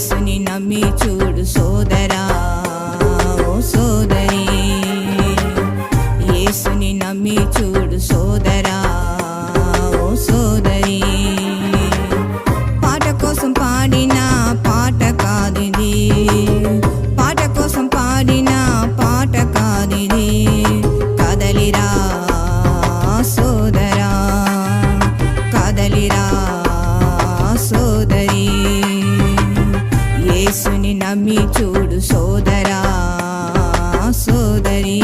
యేసుని నమ్మి చూడు సోదరా, ఓ సోదరి, యేసుని నమ్మి చూడు సోదరా, ఓ సోదరి. పాట కోసం పాడిన పాట కాదిది, పాట కోసం పాడిన పాట కాదిది. కదలిరా సోదరా, కదలిరా సోదరి, యేసుని నమ్మి చూడు సోదరా, సోదరి.